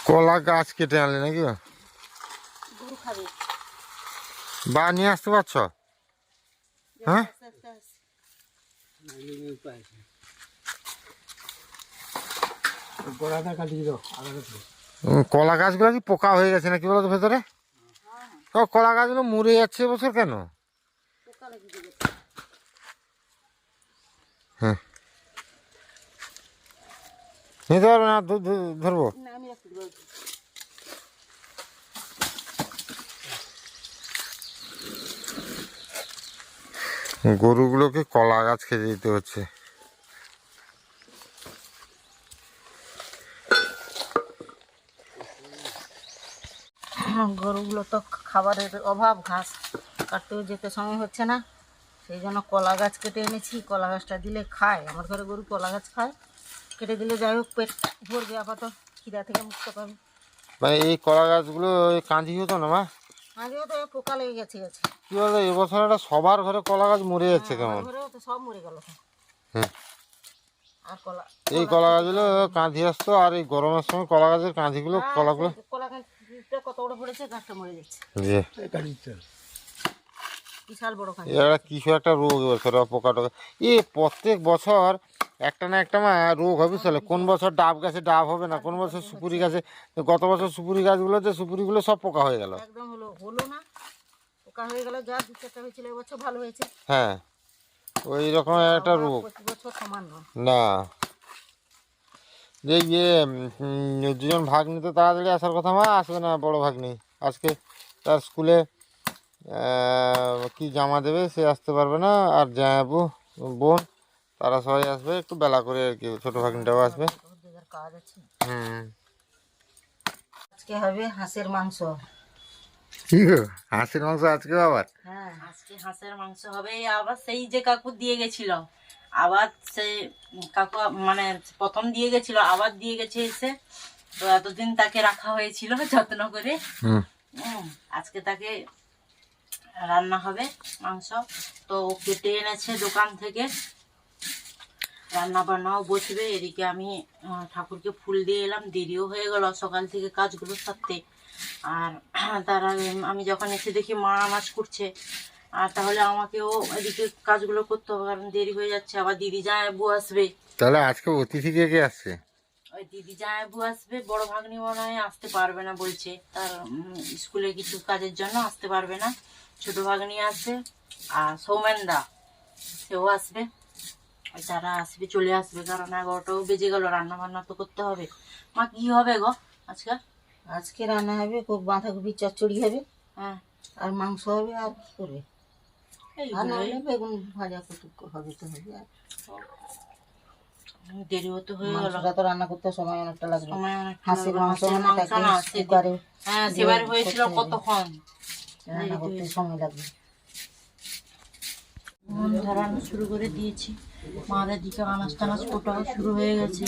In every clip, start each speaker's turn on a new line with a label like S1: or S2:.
S1: কলা গাছ কেটে আনলে নাকি?
S2: গরু খাবে।
S1: বা নিয়ে আসতে পারছো? হ্যাঁ, কলা গাছগুলো কি পোকা হয়ে গেছে নাকি বলো তো ভেতরে? তো কলা গাছগুলো মরে যাচ্ছে এবছর কেন?
S2: পোকা লেগে গেছে।
S1: হ্যাঁ, নিতে পারবে না, ধরবো।
S2: না আমি রাখতে বলছি।
S1: গরুগুলোকে কলা গাছ খেতে দিতে হচ্ছে।
S2: গরুগুলো তো খাবারের অভাব, ঘাস কাটতেও যেতে সময় হচ্ছে না, সেই জন্য কলা গাছ কেটে এনেছি। কলা গাছটা দিলে খায়, আমার ঘরে গরু কলা গাছ খায়। কেটে দিলে যাই হোক পেট ভরবে, আপাতত খিদা থেকে মুক্ত পাবে।
S1: মানে এই কলা গাছগুলো কাঁদি হতো না মা?
S2: আজও তো পোকা লেগে গেছে গেছে।
S1: কি বলতো এবছর একটা সবার ঘরে কলা গাছ মরে যাচ্ছে
S2: আমার
S1: কেমন?
S2: ঘরেও তো সব মরে গেল।
S1: হ্যাঁ,
S2: আর কলা
S1: এই কলা গাছগুলো কাঁদি আসতো, আর এই গরমের সময় কলা গাছের কাঁদিগুলো কলাগুলো
S2: কলা গাছটা কত বড় পড়েছে, গাছটা মরে যাচ্ছে। বিশাল বড় কাঁদি।
S1: এরা কিছু একটা রোগ এবছর পোকা টোকা প্রত্যেক বছর একটা না একটা মা রোগ হবে। চলে কোন বছর ডাব গাছে ডাব হবে না, কোন বছর সুপুরি গাছে। গত বছর সুপুরি গাছগুলোতে সুপুরিগুলো সব পোকা হয়ে গেল।
S2: একদম হলো না, পোকা হয়ে গেল। যা দু চারটা হয়েছিল এবছর ভালো হয়েছে।
S1: হ্যাঁ, ওই রকম একটা রোগ।
S2: প্রতি বছর সমান নয়
S1: না, যে দুজন ভাগ নিতে তাড়াতাড়ি আসার কথা মা, আসবে না বড় ভাগ নেই আজকে। তার স্কুলে কি জামা দেবে, সে আসতে পারবে না। আর জামাবু বোন তারা সবাই আসবে একটু বেলা করে আর কি, ছোট ভাগ্নিটাও আসবে।
S2: কাজ আছে।
S1: হুম,
S2: আজকে হবে হাঁসের মাংস।
S1: কি গো, হাঁসের মাংস আজকে আবার?
S2: হ্যাঁ, আজকে হাঁসের মাংস হবে। আবার সেই যে কাকু দিয়ে গেছিল, আবার সেই কাকু মানে প্রথম দিয়ে গেছিল, আবার দিয়ে গেছে এসে। তো এতদিন তাকে রাখা হয়েছিল যত্ন করে। আজকে তাকে রান্না হবে মাংস। তো ও কেটে এনেছে দোকান থেকে, রান্না বান্নাও বসবে। এদিকে আমি ঠাকুরকে ফুল দিয়ে এলাম, দেরিও হয়ে গেল সকাল থেকে কাজগুলো সারতে। আর তার আগে আমি যখন এসে দেখি মা নামাজ করছে, আর তাহলে আমাকেও এদিকে কাজগুলো করতে হবে, কারণ দেরি হয়ে যাচ্ছে। আবার দিদি জামাইবু আসবে।
S1: তাহলে আজকে অতিথি কে কে আসছে?
S2: ওই দিদি জামাইবু আসবে, বড় ভাগ্নি মনে হয় আসতে পারবে না বলছে, তার স্কুলে কিছু কাজের জন্য আসতে পারবে না। ছোট ভাগ্নি আছে, আর সৌমেনদা সেও আসবে। ওই তারা আসবে, চলে আসবে, কারণ 11টাও বেজে গেল। রান্না বান্না তো করতে হবে। মা কি হবে গো আজকে? আজকে রান্না হবে, বাঁধাকপি চচ্চড়ি হবে, হ্যাঁ, আর মাংস হবে। আর কি করবে? আর না হলে বেগুন ভাজা কত হবে তো হবে। আর দেরিও তো হয়ে গেল, তো রান্না করতে সময় অনেকটা লাগবে। হাঁসের মাংস না কুকারে, হ্যাঁ সেবার হয়েছিল কতক্ষণ, রান্না করতে সময় লাগবে। রান্না শুরু করে দিয়েছি, মাদের দিকে আনাজ টানাজ কোটাও শুরু হয়ে গেছে।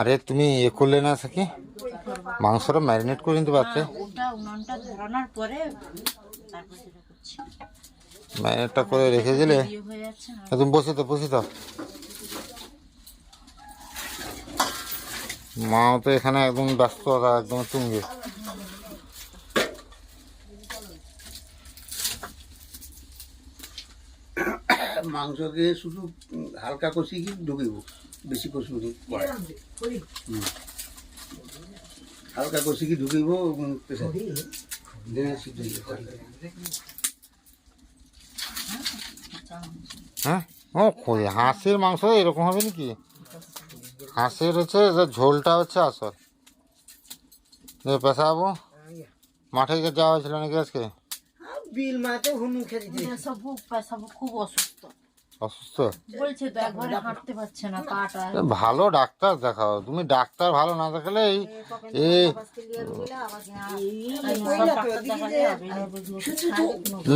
S1: আরে তুমি করলে না সাকি, মাংসটা ম্যারিনেট করে নিতে পারতে।
S2: ওটা উনানটা ধরানোর পরে তারপর সেটা করছি।
S1: ম্যারিনেটটা করে রেখে দিলে
S2: হয়ে যাচ্ছে না।
S1: তুমি বসে দাও। মাও তো এখানে একদম ব্যস্ত, একদম তুঙ্গে।
S3: মাংসকে শুধু হালকা কষি কি ঢুকিব, বেশি কষিব হালকা কষি কি ঢুকিব
S1: হ্যাঁ, ও হাঁসের মাংস এরকম হবে নাকি? হাঁসের হচ্ছে ঝোলটা হচ্ছে আসল। পেশাবো মাঠে যাওয়া হয়েছিল নাকি আজকে?
S3: বিল মাতে হুনু খেতে
S2: খুব অসুস্থ,
S1: অসুস্থ
S2: বলছে তো একবারে হাঁটতে পারছে না, পাটা।
S1: ভালো ডাক্তার দেখাও, তুমি ডাক্তার ভালো না দেখালে এই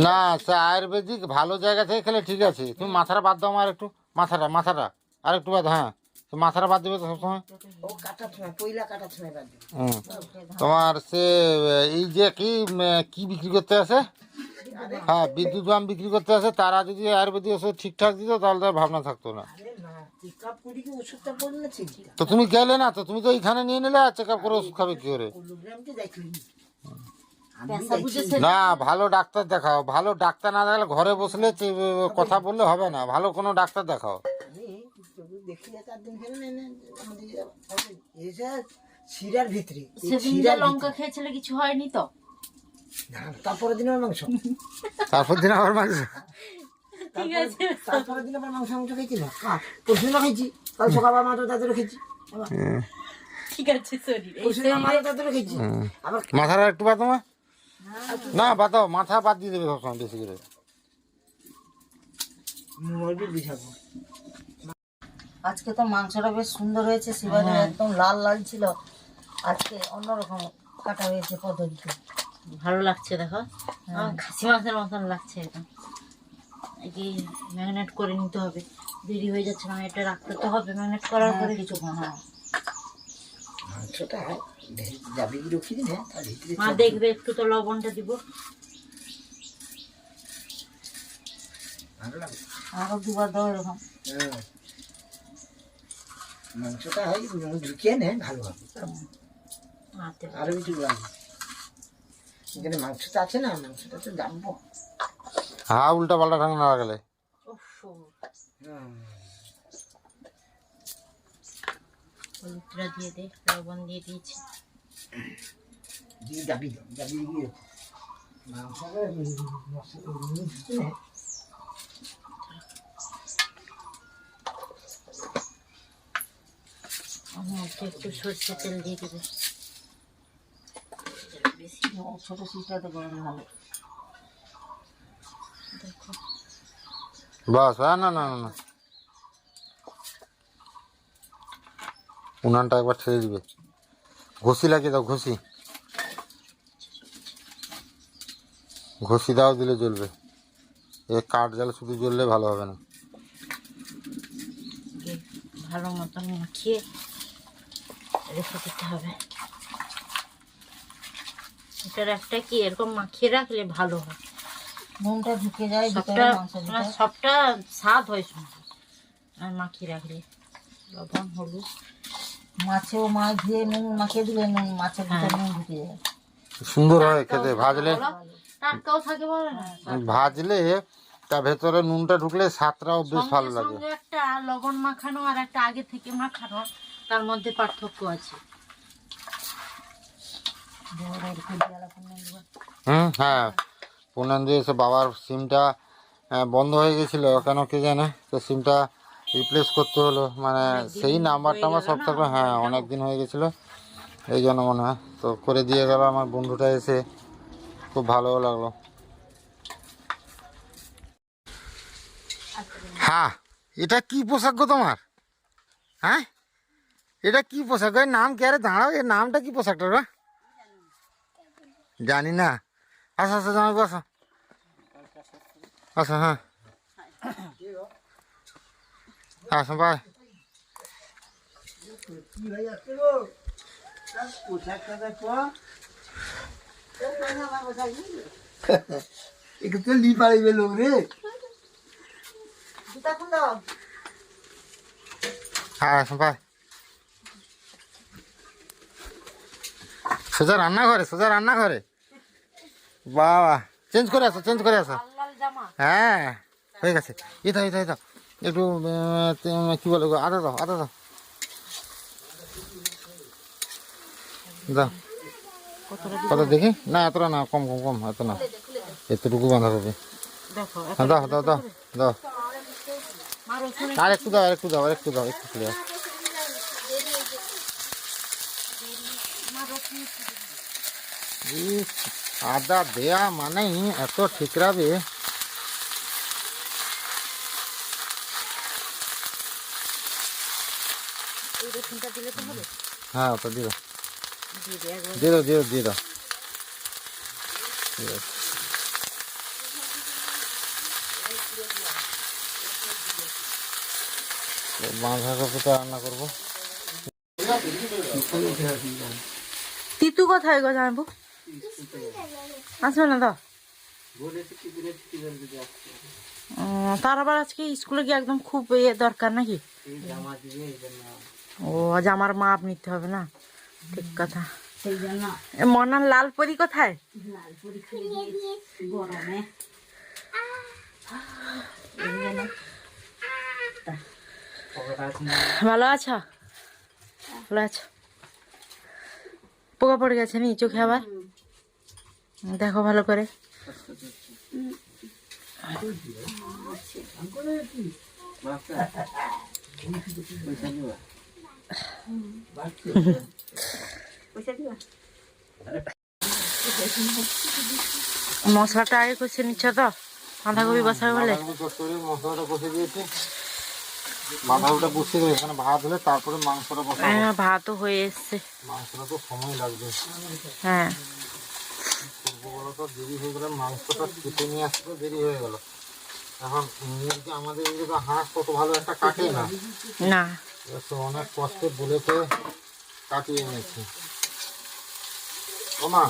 S1: না, সে আয়ুর্বেদিক ভালো জায়গা থেকে খেলে ঠিক আছে। তুমি মাথাটা বাদ দাও, আমার একটু মাথাটা আর একটু বাদ। হ্যাঁ, মাথাটা বাদ দেবে তো সবসময়। তোমার সে এই যে কি বিক্রি করতে আছে? হ্যাঁ বিদ্যুৎ বাম বিক্রি করতে আসে, তারা যদি আয়ুর্বেদিক ওষুধ ঠিকঠাক দিত তাহলে তার ভাবনা থাকতো না।
S4: আরে না, চেক আপ করি কি ওষুধটা পড়লে না ঠিক
S1: তো তুমি গেলে না, তো তুমি তো এইখানে নিয়ে নিলে, আর চেক আপ করে ওষুধ খাবে কি করে?
S4: কিলোগ্রামকে দেখলি
S2: পেশা বুঝে সে
S1: না, ভালো ডাক্তার দেখাও। ভালো ডাক্তার না দেখালে ঘরে বসলে কথা বললে হবে না, ভালো কোনো ডাক্তার দেখাও।
S4: দেখিলে 4 দিন খেলে নেই আমাদের এসে শিরার ভিতরে এই
S2: সেদিন যে
S4: শিরার
S2: লঙ্কা খেয়েছিল কিছু হয়নি তো?
S4: না, তারপরের দিন আবার মাংস,
S1: তারপর দিন আবার মাংস।
S2: ঠিক আছে,
S4: তারপরের দিন আবার মাংস খেয়েছি না, পরশু দিনও খেয়েছি, কাল সকাল মাত্র তাদেরও খেয়েছি, আবার
S2: ঠিক আছে শরীর
S4: পরশু দিন মাত্র তাদেরও খেয়েছি, আবার
S1: মাথাটা একটু বাতো মা। না বাতাও, মাথা বাদ দিয়ে দেবে সবসময় বেশি করে।
S4: মরবি বুঝাবো।
S5: আজকে তো মাংসটা বেশ সুন্দর হয়েছে, শিবাজি একদম লাল লাল ছিল, আজকে অন্যরকম কাটা হয়েছে পদ্ধতিতে।
S2: ভালো লাগছে দেখো, খাসি মাংসের মতন লাগছে একদম। একে ম্যারিনেট করে নিতে হবে, দেরি হয়ে যাচ্ছে, মানে এটা রাখতে তো হবে ম্যারিনেট করার পরে কিছুক্ষণ। হ্যাঁ
S4: মাংসটা যাবি কি রক্ষি দিন, তার ভিতরে
S2: মা দেখবে একটু তো লবণটা দিব।
S4: ভালো লাগে।
S5: আরো দুবার দাও এরকম।
S4: হ্যাঁ। মাংসটা হয় ঢুকিয়ে নেয় ভালো হবে,
S2: হাতে
S4: আরো কিছু লাগবে। এখানে মাংসটা আছে না, মাংসটা তো জানবো।
S1: হ্যাঁ, উল্টা পাল্টা ঠান্ডা না গেলে।
S2: হলুদটা দিয়ে দে, লবণ দিয়ে দিয়েছি।
S4: দিয়ে যাবি গিয়ে মাংসটা মশলা
S2: অল্প একটু সর্ষে তেল দিয়ে দেবে। বেশি
S5: ছোট শিশটাতে গরম ভালো।
S2: দেখো
S1: বাস। হ্যাঁ, না না না না, উনানটা একবার ছেড়ে দিবে। ঘষি লাগিয়ে দাও, ঘষি ঘষি দাও, দিলে জ্বলবে। এ কাঠ জ্বালা শুধু জ্বললে ভালো হবে না।
S2: দিয়ে ভালো মতন মাখিয়ে রেখে দিতে হবে। এটার একটা কি এরকম মাখিয়ে রাখলে ভালো হয়,
S5: নুনটা ঢুকে যায়
S2: সবটা
S5: ভিতরে মাংসের
S2: মানে
S5: ভিতরে।
S2: সবটা স্বাদ হয় সুন্দর। আর মাখিয়ে রাখলে লবণ হলুদ
S5: মাছেও মাছ দিয়ে নুন মাখিয়ে দিলে নুন মাছের ভিতরে নুন ঢুকে যায়।
S1: সুন্দর হয় খেতে। ভাজলে,
S2: টাটকাও থাকে বলে না,
S1: ভাজলে তার ভেতরে নুনটা ঢুকলে স্বাদটাও বেশ ভালো লাগে।
S2: সঙ্গে একটা লবণ মাখানো আর একটা আগে থেকে মাখানো, তার মধ্যে পার্থক্য আছে।
S1: হ্যাঁ, পূর্ণান্দি এসে বাবার সিমটা বন্ধ হয়ে গেছিল কেন কে জানে, তো সিমটা রিপ্লেস করতে হলো, মানে সেই নাম্বারটা আমার সব থাকলো। হ্যাঁ, অনেক দিন হয়ে গেছিল, এই জন্য মনে হয় তো করে দিয়ে গেল আমার বন্ধুটা এসে, খুব ভালো লাগলো। হ্যাঁ, এটা কি পোশাক গো তোমার? হ্যাঁ, এটা কি পোশাক? এর নাম কি? আরে দাঁড়াও, এর নামটা কি পোশাকটা গো? জানি না। আসো আসো, জামাই আসো আসো। হ্যাঁ আসো, ভাই।
S4: একটু তো লি পারিবে লোক রে।
S1: হ্যাঁ আসো, ভাই। সোজা রান্নাঘরে, সোজা রান্নাঘরে। বাবা, চেঞ্জ করে আসো, চেঞ্জ করে আসো। হ্যাঁ, হয়ে গেছে। এটা এটা এটা একটু কি বলে গো, আদা দাও, আদা দাও, দাও। কত দেখি? না এতটা না, কম কম কম, এত না, এতটুকু বাঁধাকপি।
S2: দেখো
S1: হ্যাঁ, দাও দাও দাও দাও। আর একটু দাও, আর একটু দাও, আর একটু দাও, একটু ক্লিয়ার। আদা দেয়া মানেই এত ঠিকরাবে। হ্যাঁ, ওটা দিয়ে দাও, দিয়ে দাও, দিয়ে দাও, দিয়ে দাও। ঠিক আছে। বাঁধাকপিটা রান্না করবো।
S2: তিতু কোথায় গো জানবো? আসবে না তো? তার আবার আজকে স্কুলে গিয়ে একদম খুব দরকার নাকি? ও জামার মাপ নিতে হবে না, ঠিক কথা।
S5: সেই জন্য
S2: মনার লাল পরি কোথায়?
S5: লাল পরি খেয়ে দিয়েছি গরমে। এই জন্য
S2: ভালো আছো? ভালো আছো? পোকা পড়ে গেছে নি চোখে আবার? দেখো ভালো করে। মশলাটা আগে কষে নিচ্ছ তো, বাঁধাকপি বসাবে বলে?
S1: মশলাটা কষে দিয়েছি, বাঁধাকপিটা বসিয়ে দেবে, এখানে ভাত হলে তারপরে মাংসটা বসাবো।
S2: হ্যাঁ, ভাতও হয়ে এসছে।
S1: মাংসটা তো সময় লাগবে।
S2: হ্যাঁ,
S1: বলতো দেরি হয়ে গেলে মাংসটা কেটে নিয়ে আসতে দেরি হয়ে গেল। এখন মুরগি আমাদের এদিকে তো হাঁস কত ভালো একটা কাটে না,
S2: না
S1: তো অনেক কষ্টে বলেতে কাটিয়ে নিয়েছি। ও মা,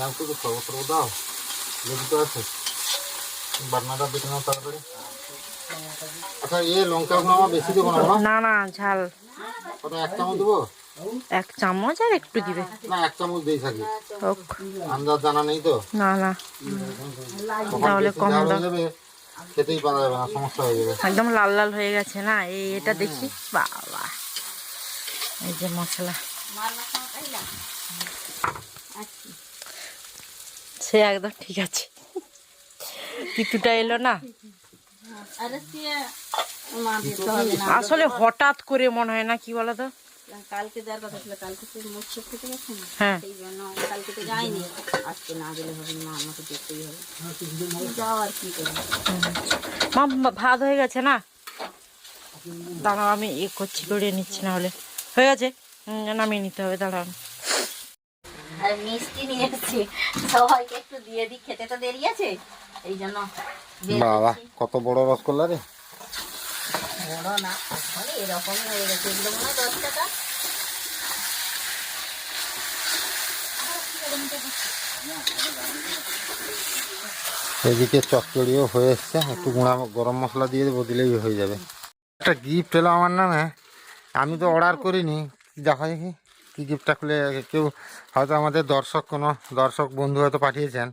S1: একটু তো সর্বত্র দাও, লেবু তো আছে, বাটনাটা বেটে নাও তাড়াতাড়ি। আচ্ছা, লঙ্কাগুলো আমার বেশি দেবো না?
S2: না না, ঝাল
S1: কত, 1 চামচ দেবো?
S2: 1 চামচ আর একটু দিবে।
S1: না, 1 চামচ দিয়ে থাকি,
S2: হোক।
S1: আন্দাজ জানা নেই তো।
S2: না না,
S1: কখন
S2: তাহলে
S1: বেশি
S2: কম
S1: ঝাল
S2: দাও।
S1: হয়ে যাবে, খেতেই পারা যাবে না, সমস্যা হয়ে যাবে।
S2: একদম লাল লাল হয়ে গেছে না, এটা দেখি। বাবা, এই যে মশলা, সে একদম ঠিক আছে। কিছুটা এলো না আসলে, হঠাৎ করে মনে হয় না, কি বলতো?
S5: কালকে দেওয়ার কথা ছিল, কালকে তো মোট খেতে গেছে না,
S2: হ্যাঁ,
S5: সেই জন্য কালকে তো যাইনি। আজকে না গেলে হবে না, আমাকে দেখতেই হবে। যাও আর কি করবো।
S2: মা ভাত হয়ে গেছে না? দাঁড়াও, আমি করছি, করে নিচ্ছি, না হলে হয়ে গেছে, নামিয়ে নিতে হবে। দাঁড়াও,
S5: আর মিষ্টি নিয়ে এসেছি, সবাইকে একটু দিয়ে দিই, খেতে তো দেরি আছে, এই জন্য বের
S1: বাবা,
S5: করছি।
S1: কত বড় রসগোল্লা রে!
S5: বড় না, আসলে এরকমই হয়ে গেছে, এগুলো মনে হয় 10 টাকা।
S1: এদিকে চচ্চড়িও হয়ে এসছে, একটু গুঁড়া গরম মশলা দিয়ে দেবো, দিলেই হয়ে যাবে। একটা গিফট এলো আমার নামে, আমি তো অর্ডার করিনি। দেখা দেখি কি গিফটটা, খুলে কেউ হয়তো আমাদের কোনো দর্শক বন্ধু হয়তো পাঠিয়েছেন।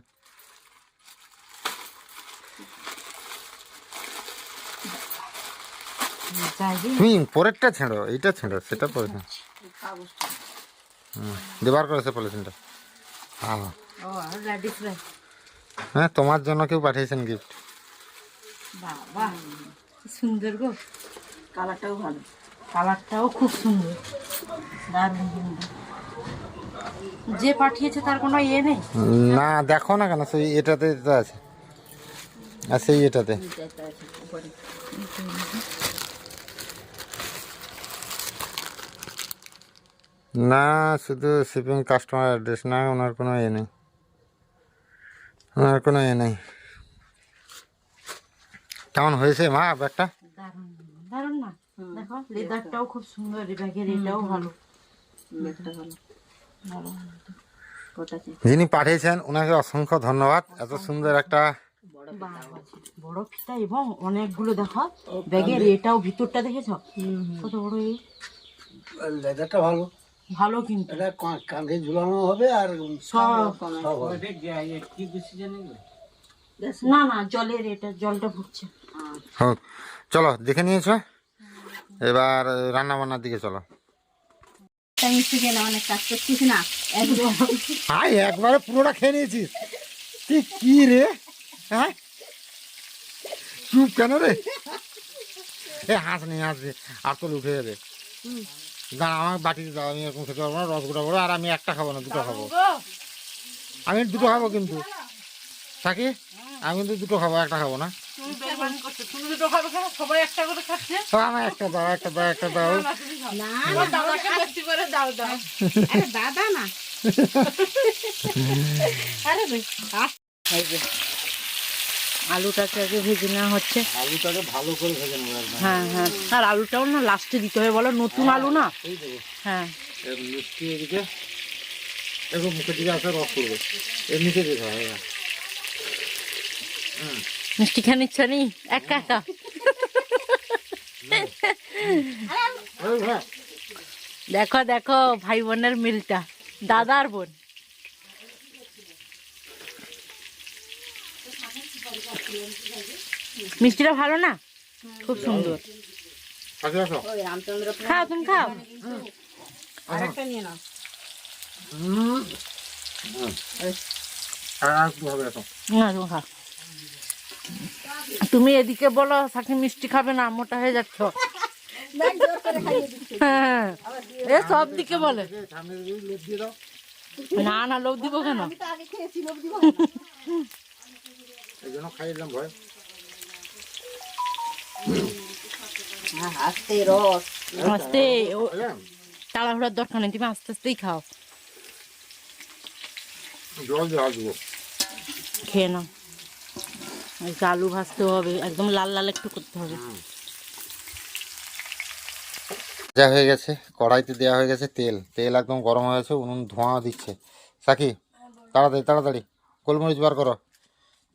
S1: তুমি পরেরটা ছেড়ো, এইটা ছেড়ো, সেটা পরে দেবার করেছে পলিথিনটা। হ্যাঁ, তোমার জন্য কেউ পাঠিয়েছেন গিফট।
S2: বাবা কি সুন্দর গো,
S5: কালারটাও ভালো।
S2: কালারটাও খুব সুন্দর, দারুণ সুন্দর। যে পাঠিয়েছে তার কোনো ইয়ে নেই?
S1: না, দেখো না কেন, সেই এটাতে তো আছে, আর সেই এটাতে। না, শুধু শিপিং কাস্টমার অ্যাড্রেস, না ওনার কোনো ইয়ে নেই, ওনার কোনো ইয়ে নেই। কেমন হয়েছে মা ব্যাগটা?
S2: দারুণ দারুণ না? দেখো, লেদারটাও খুব সুন্দর, ব্যাগের এটাও ভালো।
S1: যিনি পাঠিয়েছেন ওনাকে অসংখ্য ধন্যবাদ। এত সুন্দর একটা
S2: বড় ফিতা, এবং অনেকগুলো। দেখো ব্যাগের এটাও, ভিতরটা দেখেছো কত বড়?
S3: লেদারটা ভালো,
S2: ভালো কিন্তু
S3: এটা কাঁধে ঝুলানো হবে, আর
S2: সব।
S3: সব হবে।
S2: না না, জলের এটা, জলটা ভুগছে।
S1: হোক, চলো দেখে নিয়েছো, এবার রান্না বান্নার দিকে চলো।
S5: অনেক কাজ করছিস না,
S1: হাই, একবারে পুরোটা খেয়ে নিয়েছিস তুই? কি রে, হ্যাঁ চুপ কেন রে? এ হাঁস নি, আর তো উঠে যাবে। দাঁড়া, আমাকে বাটিতে দাও, আমি এরকম খেতে পারবো না, রসগোটা বড়। আর আমি একটা খাবো না, দুটো খাবো। আমি দুটো খাবো কিন্তু, থাকি আমি কিন্তু দুটো খাবো, একটা খাবো না।
S2: সবাই একটা করে খাচ্ছে।
S1: আমার একটা দাও, একটা দাও, একটা দাও।
S5: দাদা না।
S2: আলুটাকে আগে ভেজে নেওয়া হচ্ছে।
S1: আলুটাকে ভালো করে ভেজে নেবো একদম।
S2: হ্যাঁ হ্যাঁ, আর আলুটাও না লাস্টে দিতে হবে, বলো, নতুন আলু না। হ্যাঁ,
S1: মিষ্টি এদিকে একটু মুখের দিকে আসে, রস করবে, এর নিচে দিতে হবে।
S2: মিষ্টি খান ইচ্ছা নেই একা একা। দেখো দেখো ভাই বোনের মিলটা, দাদা আর বোন। মিষ্টিটা ভালো না, খুব সুন্দর।
S1: আসো আসো।
S2: খাও তুমি খাও।
S4: আরেকটা নিয়ে নাও।
S1: আর একটু হবে এত।
S2: না, তুমি খাও। তুমি এদিকে বলো সাথে মিষ্টি খাবে না, মোটা হয়ে যাচ্ছ। হ্যাঁ, এ সব দিকে বলে।
S1: সামনে দিকে লোক দিয়ে দাও।
S2: না না, লোক দিব কেন?
S4: আগে খেয়েছি, লোক দিব।
S1: এই জন্য খাইয়ে দিলাম ভয়।
S4: আস্তে রস।
S2: আস্তে,
S1: বুঝলেন?
S2: তাড়াহুড়ার দরকার নেই, তুমি আস্তে আস্তেই খাও।
S1: জল দিয়ে আসবো।
S2: খেয়ে নাও। এই যে আলু ভাজতে হবে, একদম লাল লাল একটু করতে হবে।
S1: যা হয়ে গেছে, কড়াইতে দেওয়া হয়ে গেছে তেল, তেল একদম গরম হয়ে গেছে, উনুন ধোঁয়া দিচ্ছে। সাকি তাড়াতাড়ি তাড়াতাড়ি গোলমরিচ বার করো,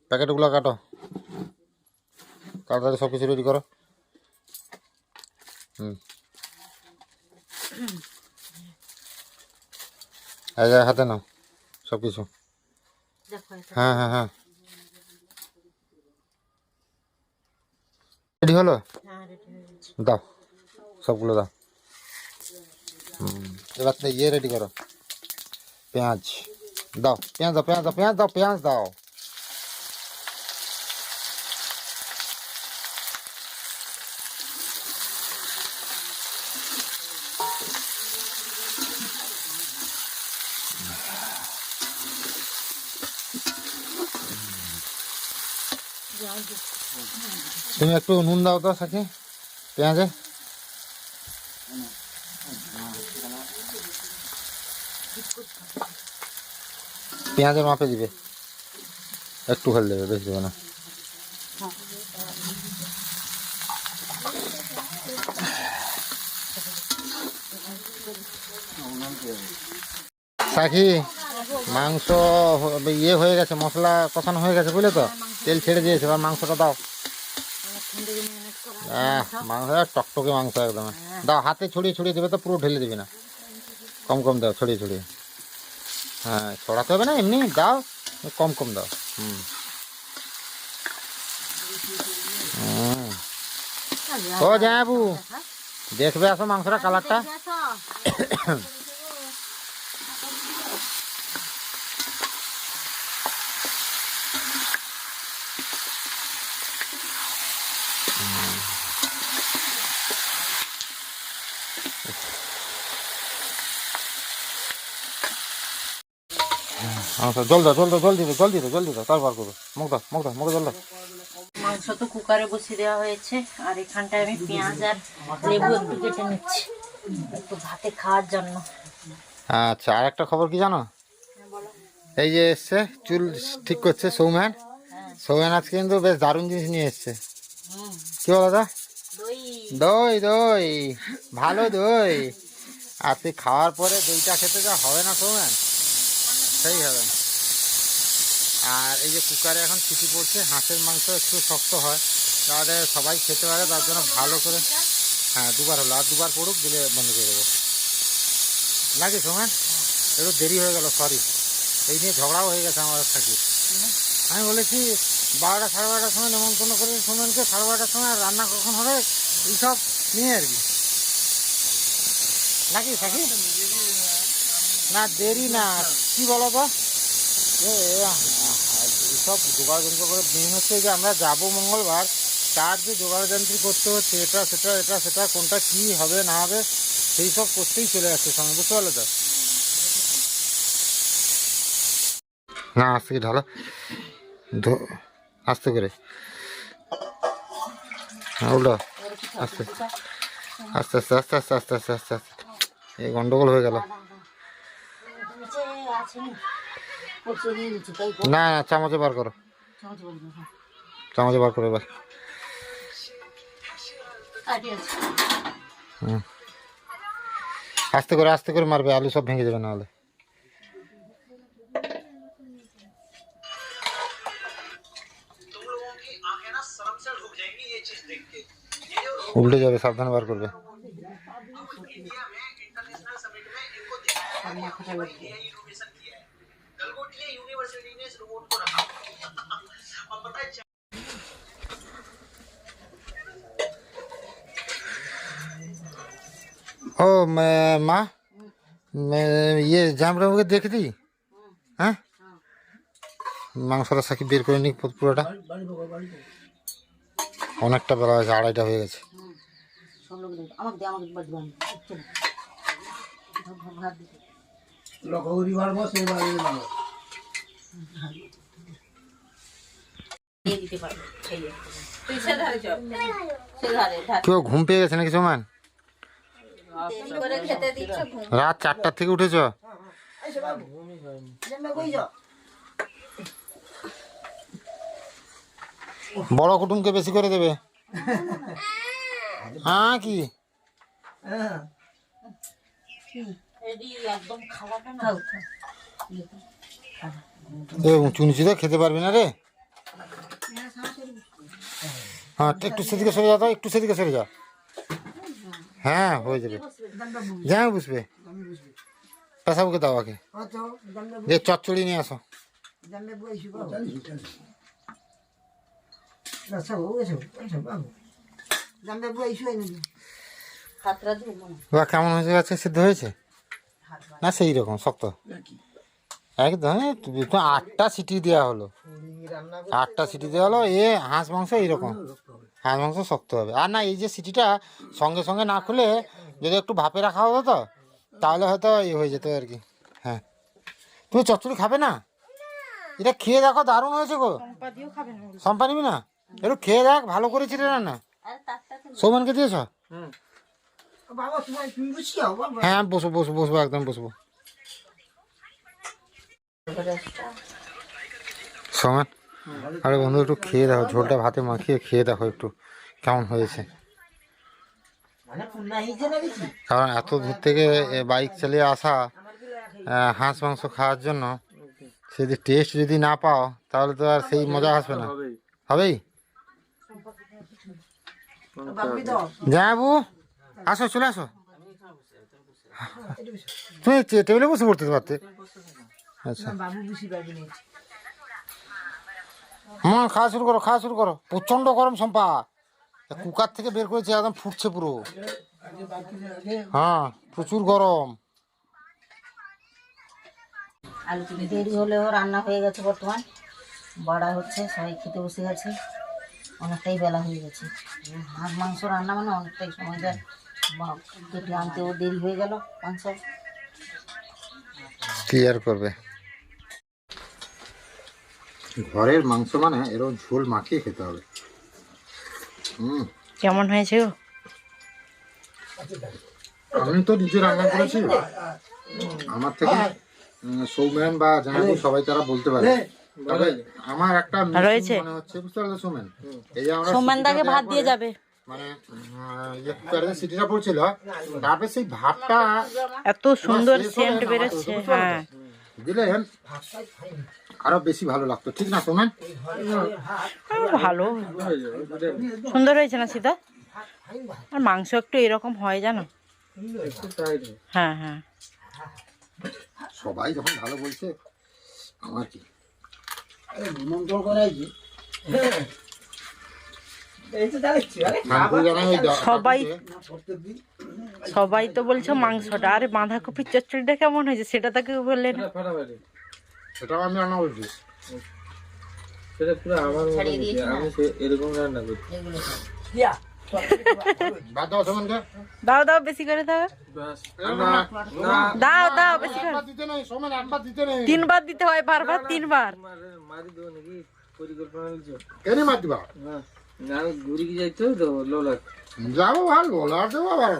S1: প্যাকেটগুলো কাটো, তাড়াতাড়ি সব কিছু রেডি করো। এই যে হাতে নাও সব কিছু। হ্যাঁ হ্যাঁ হ্যাঁ, রেডি হলো? দাও সবগুলো দাও। এবার তো ইয়ে রেডি করো, পেঁয়াজ দাও, পেঁয়াজ দাও, পেঁয়াজ দাও, পেঁয়াজ দাও, পেঁয়াজ দাও। তুমি একটু নুন দাও তো সাথে পেঁয়াজে। পেঁয়াজের মাপে দিবে, একটু ফেল দেবে, বেশি দেবে না। সাকি মাংস ইয়ে হয়ে গেছে, মশলা কষানো হয়ে গেছে বুঝলে তো, তেল ছেড়ে দিয়েছে, এবার মাংসটা দাও। মাংস টকটকে মাংস একদম দাও, হাতে ছড়িয়ে ছড়িয়ে দেবে তো, পুরো ঢেলে দিবি না, কম কম দাও, ছড়িয়ে ছড়িয়ে। হ্যাঁ ছড়াতে হবে না, এমনি দাও, কম কম দাও। ও যাবু দেখবে আসো মাংসটা কালারটা। জল দাও, জল দাও, জল দিবে, জল দিবে, জল দিবে, তারপর করবে। মুখ দাও, মুখ দাও, মুখে জল দাও।
S2: মাংস তো কুকারে বসিয়ে দেওয়া হয়েছে, আর এখানটায় আমি পেঁয়াজ আর লেবু একটু কেটে নিচ্ছি একটু ভাতে খাওয়ার জন্য।
S1: আচ্ছা, আর একটা খবর কি জানো? এই যে এসছে চুল ঠিক করছে সৌম্যান, সৌম্যান আজকে কিন্তু বেশ দারুণ জিনিস নিয়ে এসছে। কি বলো দাদা?
S2: দই।
S1: দই, দই ভালো দই। আর তুই খাওয়ার পরে দইটা খেতে যা হবে না সৌম্যান, সেই হবে। আর এই যে কুকারে এখন সিটি পড়ছে, হাঁসের মাংস একটু শক্ত হয়, তাহলে সবাই খেতে পারে, তার জন্য ভালো করে। হ্যাঁ দুবার হলো, আর দুবার পড়ুক, দিলে বন্ধ করে দেবো নাকি সৌম্যান? একটু দেরি হয়ে গেল, সরি। এই নিয়ে ঝগড়াও হয়ে গেছে আমার থাকি। আমি বলেছি 12টা সাড়ে 12টার সময় নেমন্তন্ন করে সৌম্যানকে, 12:30টার সময়, আর রান্না কখন হবে এইসব নিয়ে আর কি, নাকি থাকি না, দেরি না। কি বলো তো, এইসব জোগাড় যন্ত্র করে দিন হচ্ছে যে আমরা যাব মঙ্গলবার, তার যে জোগাড় যন্ত্রী করতে হচ্ছে, এটা সেটা এটা সেটা, কোনটা কি হবে না হবে সেই সব করতেই চলে যাচ্ছে সময়, বুঝতে পারলে তো? না আস্তে করে ঢালো, আস্তে করে, হ্যাঁ উল্টো, আস্তে আস্তে আস্তে আস্তে আস্তে আস্তে আস্তে আস্তে আস্তে, এই গন্ডগোল হয়ে গেল। না না, চামচে বার করো, চামচে বার করো এবার। আস্তে করে মারবে, আলু সব ভেঙে যাবে নাহলে। উল্টে যাবে, সাবধানে বার করবে। ও মা, ইয়ে জামরাকে দেখে দিই। হ্যাঁ, মাংসটা সাকিব বের করে নি পুরোটা। অনেকটা বেলা হয়েছে, 2:30টা হয়ে গেছে।
S3: লক্ষ্য করি পারবো সেই বাড়ি বাড়বো।
S1: কেউ ঘুম পেয়ে গেছে নাকি সমান? রাত 4টা থেকে উঠেছ? বড় কুটুমকে বেশি করে দেবে। হ্যাঁ কি উঁচু নিচুতে খেতে পারবি না রে। হ্যাঁ, একটু সেদিকে সরে যাও তো, একটু সেদিকে সরে যাও। হ্যাঁ, হয়ে যাবে। যাই বুঝবে, পেশাবুকে দাও আগে, যে চচ্চড়ি নিয়ে আসো। বা কেমন হয়েছে, আছে সিদ্ধ হয়েছে না? সেই রকম শক্ত একদম। 8টা সিটি দেওয়া হলো, 8টা সিটি দেওয়া হলো। হাঁস মাংস এইরকম, হাঁস মাংস শক্ত হবে। আর না, এই যে সিটিটা সঙ্গে সঙ্গে না খুলে যদি একটু ভাপে রাখা হতো তো, তাহলে হয়তো হয়ে যেত আর কি। হ্যাঁ, তুমি চচ্চড়ি খাবে না? এটা খেয়ে দেখো, দারুণ হয়েছে গো। সম্পা নিবি না? একটু খেয়ে দেখ, ভালো করেছি রে রান্না। সৌমানকে দিয়েছ? হ্যাঁ, বসবো একদম বসবো। সৌমান, আরে বন্ধু একটু খেয়ে দেখো, ঝোলটা ভাতে মাখিয়ে খেয়ে দেখো একটু কেমন হয়েছে। কারণ এত দূর থেকে বাইক চালিয়ে আসা হাঁস মাংস খাওয়ার জন্য, যদি টেস্ট যদি না পাও তাহলে তো আর সেই মজা আসবে না। হবেই। যাবো, আসো, চলে আসো। তুমি টেবিলে বসে পড়তে পারতে। আচ্ছা, খাওয়া শুরু করো। প্রচন্ড গরম সম্পা, কুকার থেকে বের করেছে, একদম ফুটছে পুরো। হ্যাঁ, প্রচুর গরম।
S5: দেরি হলেও রান্না হয়ে গেছে, বর্তমান বাড়া হচ্ছে, সবাই খেতে বসে গেছে। অনেকটাই বেলা হয়ে গেছে। হাঁস মাংস রান্না মানে অনেকটাই সময় যায়, কেটে আনতেও দেরি হয়ে গেল। মাংস
S1: ক্লিয়ার করবে। ঘরের মাংস মানে এরকম ঝোল মাখিয়ে খেতে হবে।
S2: কেমন হয়েছে গো?
S1: আমি তো নিজে রান্না করেছি, আমার থেকে সৌমেন বা জানাবো সবাই তারা বলতে পারে। তবে আমার একটা
S2: রয়েছে
S1: মনে হচ্ছে, বুঝতে পারলে সৌমেন, এই যে আমরা
S2: সোমবারদাকে ভাত দিয়ে যাবে,
S1: মানে কুকারে সিটিটা পড়ছিল, তারপরে সেই ভাতটা
S2: এত সুন্দর সেন্ট বেরোচ্ছে। হ্যাঁ,
S1: দিলে আরো বেশি ভালো লাগতো, ঠিক না সৌমেন?
S2: ভালো সুন্দর হয়েছে না সীতা? আর মাংস একটু এরকম হয় জানো। হ্যাঁ হ্যাঁ,
S1: সবাই যখন ভালো বলছে আমার কি
S3: নিমন্ত্রণ করাইছি।
S2: সবাই তো বলছো মাংসটা। আরে বাঁধাকপির চচ্চড়িটা কেমন হয়েছে সেটা তাকে বললেন।
S1: সেটাও আমি রান্না করছি,
S6: সেটা পুরো আমার মনে হচ্ছে, আমি এরকম রান্না করি।
S1: বাদ দাও সৌমেনকে।
S2: দাও বেশি করে দাও, দাও বেশি করে।
S1: দিতে নেই সৌমেন, একবার দিতে নেই,
S2: 3বার দিতে হয়, বারবার 3বার।
S6: মারি দেবো নাকি পরিকল্পনা নিচ্ছো?
S1: কেন মার দিবা?
S6: না, ঘুরি কি যাইতে হবে তো লোলাক
S1: যাবো, ভালো আর দেবো আবার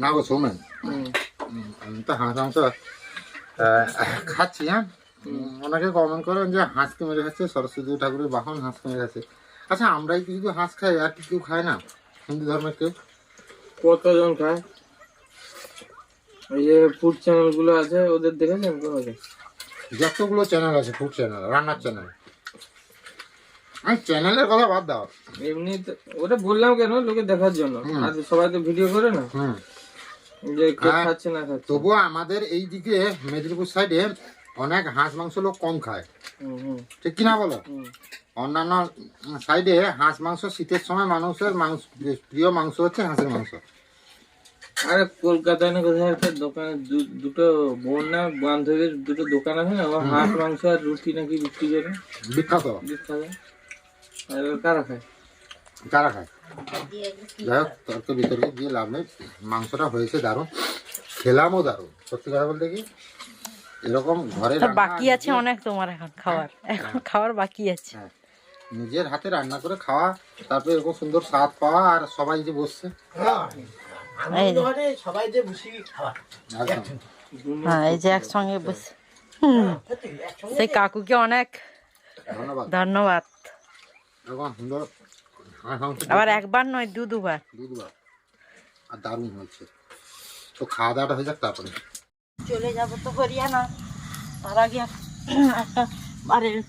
S1: না গো সৌমেন। আমি তো হাঁস মাংস খাচ্ছি। হ্যাঁ, ওনাকে কমেন্ট করেন যে হাঁসকে মেরে খাচ্ছে, সরস্বতী ঠাকুরের বাহন হাঁসকে মেরে খাচ্ছে। আচ্ছা, আমরাই কি শুধু হাঁস খাই, আর কি কেউ খায় না হিন্দু ধর্মের কেউ?
S6: কতজন খায়? ওই যে ফুড চ্যানেল গুলো আছে, ওদের দেখেছেন?
S1: যতগুলো চ্যানেল আছে ফুড চ্যানেল, রান্নার চ্যানেল, আমি চ্যানেলের কথা বাদ দাও।
S6: এমনি তো ওটা বললাম কেন, লোকে দেখার জন্য। আর সবাই তো ভিডিও করে না
S1: হুম।
S6: যে কে
S1: হ্যাঁ।
S6: খাচ্ছে না খাচ্ছে।
S1: তবুও আমাদের এই দিকে মেদিনীপুর সাইডে অনেক হাঁস মাংস লোক কম খায়,
S6: হুম হুম
S1: ঠিক কিনা বলো?
S6: হুম।
S1: অন্যান্য সাইডে হাঁস মাংস শীতের সময় মানুষের মাংস প্রিয় মাংস হচ্ছে হাঁসের মাংস।
S6: আরে কলকাতায় না কোথায় একটা দোকানে দুটো বোন না বান্ধবীর দুটো দোকান আছে না, ও হাঁস মাংস আর রুটি নাকি বিক্রি করে,
S1: বিখ্যাত।
S6: বিখ্যাত। আর ওরা কারা খায়?
S1: কারা খায়? যাই হোক, তর্ক বিতর্কে গিয়ে লাভ নেই। মাংসটা হয়েছে দারুণ, খেলামও দারুণ। সত্যি কথা বলতে কি, এরকম ঘরে
S2: তো বাকি আছে অনেক তোমার এখন খাওয়ার, এখন খাওয়ার বাকি আছে।
S1: হ্যাঁ, নিজের হাতে রান্না করে খাওয়া, তারপরে এরকম সুন্দর স্বাদ পাওয়া, আর সবাই যে বসছে
S2: এই যে।
S4: ঘরে সবাই যে বসে খাওয়া
S1: একদম।
S2: হ্যাঁ, এই যে একসঙ্গে বসে।
S4: একসঙ্গে
S2: সেই কাকুকে অনেক
S1: ধন্যবাদ।
S2: ধন্যবাদ।
S1: এরকম সুন্দর হাঁস মাংস
S2: আবার একবার নয়, দুবার।
S1: দুধবার আর দারুণ হয়েছে। তো খাওয়া দাওয়াটা হয়ে যাক তারপরে।
S2: চলে যাব তো হরিয়ানা, তার আগে একটা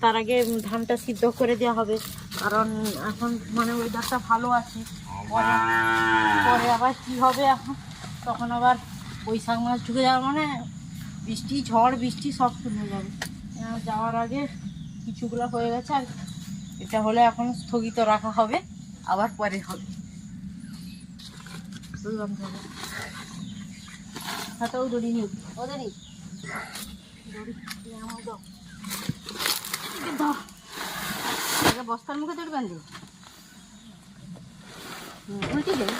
S2: তার আগে ধানটা সিদ্ধ করে দেওয়া হবে, কারণ এখন মানে ওয়েদারটা ভালো আছে। পরে পরে আবার কি হবে এখন, তখন আবার বৈশাখ মাস ঢুকে যাবে, মানে বৃষ্টি, ঝড় বৃষ্টি সব শুরু হয়ে যাবে। যাওয়ার আগে কিছুগুলো হয়ে গেছে, আর এটা হলে এখন স্থগিত রাখা হবে, আবার পরে হবে। বুঝলাম তো। হাতেও দড়ি নিই, ওদেরই বস্তার মুখে দড়ি বান্ধি উল্টে দেবে।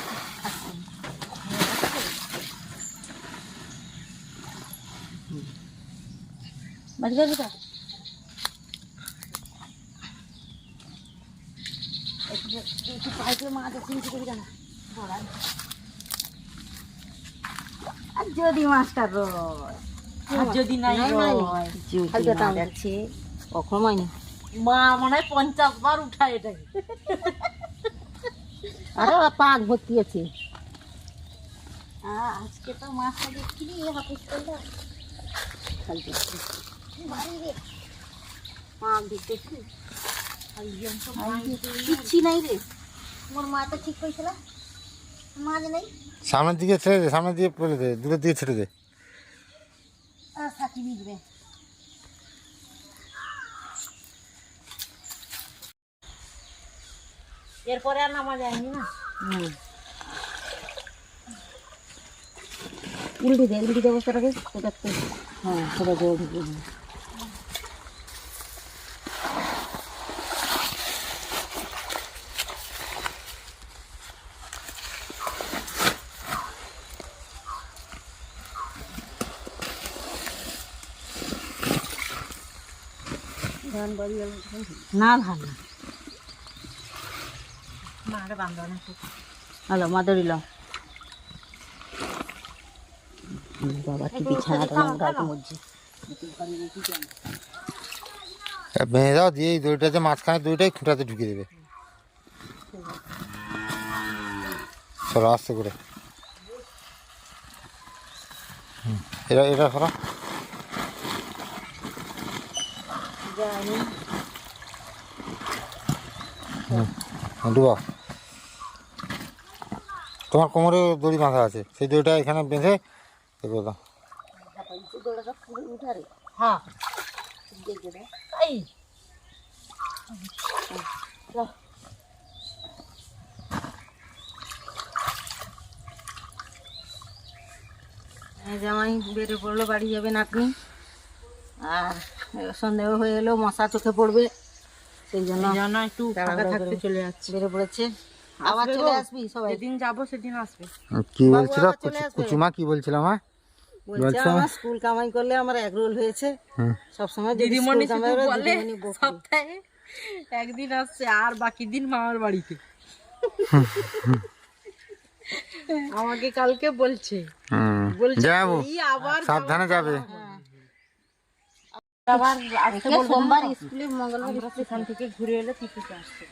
S2: বাড়ি যাবি তো? একটু পাইপে মাছ চিনতে করি কেন? আর যদি মাছটা রয়, আর যদি নাই রয়,
S5: যাচ্ছে কখনোই
S2: মা মনে হয় 50 বার উঠায় এটাকে।
S5: আরে পাক ভর্তি আছে।
S2: আজকে তো মাছটা দেখছি হাফিস করলাম।
S5: পাক দেখতেছি
S2: কিচ্ছি
S5: কিচ্ছি নাই রে। মোর মা তো ঠিক হয়েছিল, মাছ নেই।
S1: সামনের দিকে ছেড়ে দে, সামনের দিকে ফেলে দে, দূরের দিকে ছেড়ে দে।
S5: সাথী বিজবে।
S2: এরপরে আর নামা যায়নি না।
S5: উল্টি দে অবস্থাটাকে সেটা তো হ্যাঁ সেটা জোর ঢুকে না ভালো
S2: মারে বান্ধব
S5: হ্যালো মা ধরিল বাবা কি বিছানাটা গায়ে মরছি
S1: বেঁধে দাও, দিয়ে এই দড়িটাতে মাঝখানে দড়িটাই খুঁটাতে ঢুকিয়ে দেবে। সরো আস্তে করে, এটা এটা সরো। ডুবাও। তোমার কোমরে দড়ি বাঁধা আছে, সেই দড়িটা এখানে বেঁধে এগুলো দাও।
S2: হ্যাঁ এই
S5: জামাই বেড়ে পড়লো, বাড়ি যাবে নাতনি, আর সন্দেহ হয়ে এলো মশা চোখে পড়বে, সেই জন্য
S2: একটু ফাঁকা থাকতে চলে যাচ্ছে।
S5: বেড়ে পড়েছে। আবার চলে আসবি সবাই।
S2: যেদিন যাবো সেদিন আসবে।
S1: কি বলছিল কুচুমা, কি বলছিলাম?
S5: বলছে আমার স্কুল কামাই করলে আমার এগরোল হয়েছে সবসময়।
S2: দিদিমণি শুধু বলে সপ্তাহে একদিন আসছে, আর বাকি দিন মামার বাড়িতে। আমাকে কালকে বলছে
S1: যাবো,
S2: এই আবার
S1: সাবধানে যাবে।
S2: আবার আসতে বলবো
S5: সোমবার স্কুলে, মঙ্গলবার
S2: আমরা সেখান থেকে ঘুরে এলে তিথিতে আসছে।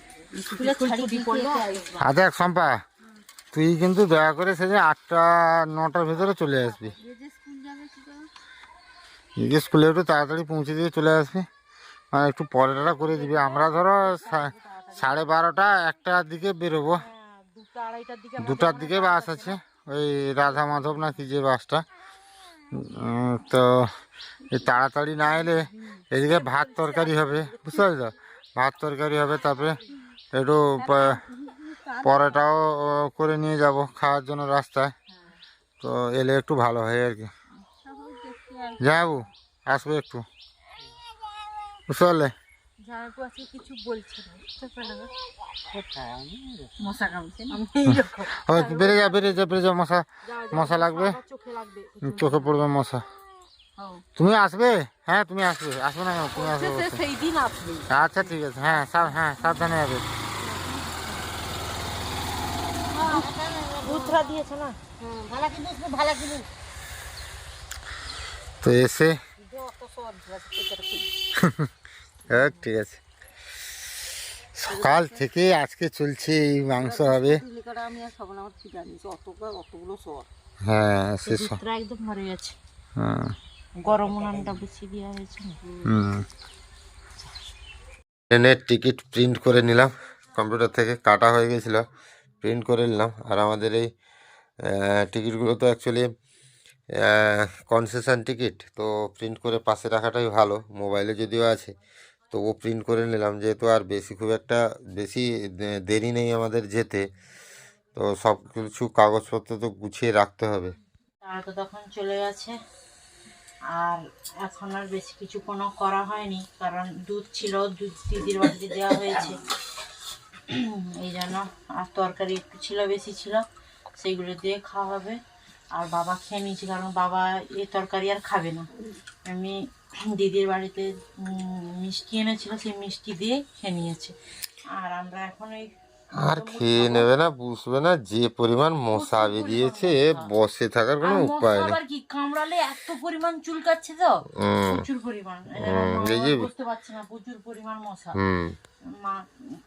S5: স্কুলে ছুটি পড়লে
S1: আচ্ছা দেখ শম্পা, তুই কিন্তু দয়া করে সেদিন 8টা-9টার ভেতরে চলে আসবি। যে স্কুলে একটু তাড়াতাড়ি পৌঁছে দিয়ে চলে আসবি, মানে একটু পরেটা করে দিবি। আমরা ধরো 12:30 1টার দিকে বেরোবো।
S2: হ্যাঁ, 2টা 2:30টার দিকে
S1: 2টার দিকে বাস আছে, ওই রাধা মাধব না কি যে বাসটা। তো এই তাড়াতাড়ি না এলে এদিকে ভাত তরকারি হবে, বুঝতে পারছো, ভাত তরকারি হবে, তারপরে একটু পরোটাও করে নিয়ে যাব খাওয়ার জন্য রাস্তায়। তো এলে একটু ভালো হয় আর কি। যাবো, আসবে একটু, বুঝতে পারলে।
S2: জামাইবাবু আজকে কিছু বলছে না, বুঝতে পারলে না?
S5: মশা কামড়ছে না?
S2: আমি এইরকম
S1: বেড়ে যা মশা লাগবে,
S2: চোখে লাগবে।
S1: চোখে পড়বে মশা। তুমি আসবে? হ্যাঁ তুমি আসবে না কেন? তুমি আসবে অবশ্যই।
S2: সেই দিন আসবে।
S1: আচ্ছা ঠিক আছে, হ্যাঁ হ্যাঁ সাবধানে যাবে।
S2: দুধরা দিয়েছে না?
S5: ভালো কিন্তু ভালো কিন্তু
S1: তো এসে ঠিক আছে, সকাল থেকে আজকে চলছে এই মাংস হবে।
S5: আমি আর খাবো না, আমার খিদে আনিয়েছে অতগুলো সর।
S1: হ্যাঁ সে
S2: দুধরা একদম ভরে গেছে।
S1: হ্যাঁ
S2: গরম উনানটা বেশি দেওয়া হয়েছে না।
S1: ট্রেনের টিকিট প্রিন্ট করে নিলাম, কম্পিউটার থেকে কাটা হয়ে গেছিলো, প্রিন্ট করে নিলাম। আর আমাদের এই টিকিটগুলো তো অ্যাকচুয়ালি কনসেশন টিকিট, তো প্রিন্ট করে পাশে রাখাটাই ভালো। মোবাইলে যদিও আছে, তো ও প্রিন্ট করে নিলাম, যেহেতু আর খুব একটা বেশি দেরি নেই আমাদের যেতে। তো সব কিছু কাগজপত্র তো গুছিয়ে রাখতে হবে।
S2: তারা তো তখন চলে গেছে, আর এখন আর বেশি কিছু কোনো করা হয়নি, কারণ দুধ ছিল, দুধ দিদির বাড়িতে দেওয়া হয়েছে, এই জন্য। আর তরকারি একটু ছিল, বেশি ছিল, সেইগুলো দিয়ে খাওয়া হবে। আর বাবা খেয়ে নিয়েছে, কারণ বাবা এই তরকারি আর খাবে না। আমি দিদির বাড়িতে মিষ্টি এনেছিল, সেই মিষ্টি দিয়ে খেয়ে নিয়েছে। আর আমরা এখন এই
S1: আর খেয়ে নেবে না, বুঝবে না যে পরিমাণ মশা বেরিয়েছে, বসে থাকার কোনো উপায় নেই।
S2: আবার কি কামড়ালে এত পরিমাণ চুলকাচ্ছে তো, প্রচুর পরিমাণ,
S1: এই যে
S2: বুঝতে পারছি না, প্রচুর পরিমাণ মশা।
S1: হুম
S2: মা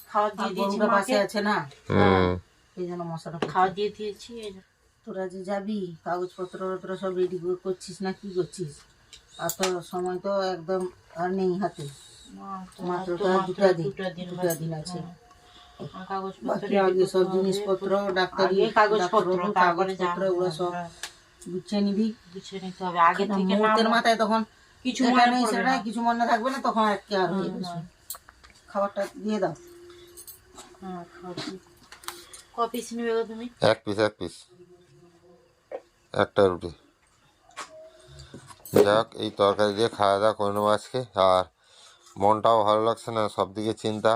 S2: খাওয়া দিয়ে দিয়েছি,
S5: গরুটা পাশে
S2: মাকে
S5: আছে না,
S1: হুম
S5: এই জন্য মশাটা
S2: খাওয়া দিয়ে দিয়েছি। এই জন্য।
S5: তোরা যে যাবি কাগজপত্র তোরা সব রেডি করছিস না কি করছিস? আর তো সময় তো একদম আর নেই হাতে, মাত্র তো আর দুটা দিন আছে।
S2: কাগজপত্র
S5: বাকি আগে সব জিনিসপত্র ডাক্তারি কাগজপত্র ওগুলো সব গুছিয়ে নিবি।
S2: গুছিয়ে নিতে হবে আগে থেকে, না
S5: মুহূর্তের মাথায় তখন
S2: কিছু
S5: এটা
S2: মনে
S5: নেই
S2: পড়বে
S5: সেটা
S2: না।
S5: কিছু মনে থাকবে না, তখন আজকে আর হয়ে গেছে। খাবারটা দিয়ে দাও।
S2: হ্যাঁ, খাওয়া দিয়ে। ক পিস নিবে গো তুমি?
S1: এক পিস একটা রুটি। যাক, এই তরকারি দিয়ে খাওয়া দাওয়া করে নেবো আজকে। আর মনটাও ভালো লাগছে না, সব দিকে চিন্তা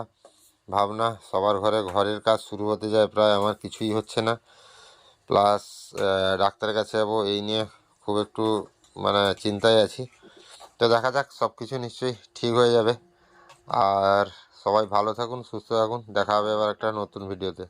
S1: ভাবনা, সবার ঘরের কাজ শুরু হতে যায় প্রায়, আমার কিছুই হচ্ছে না। প্লাস ডাক্তারের কাছে যাবো, এই নিয়ে খুব একটু মানে চিন্তায় আছি। তো দেখা যাক, সব কিছু নিশ্চয়ই ঠিক হয়ে যাবে। আর সবাই ভালো থাকুন, সুস্থ থাকুন, দেখা হবে এবার একটা নতুন ভিডিওতে।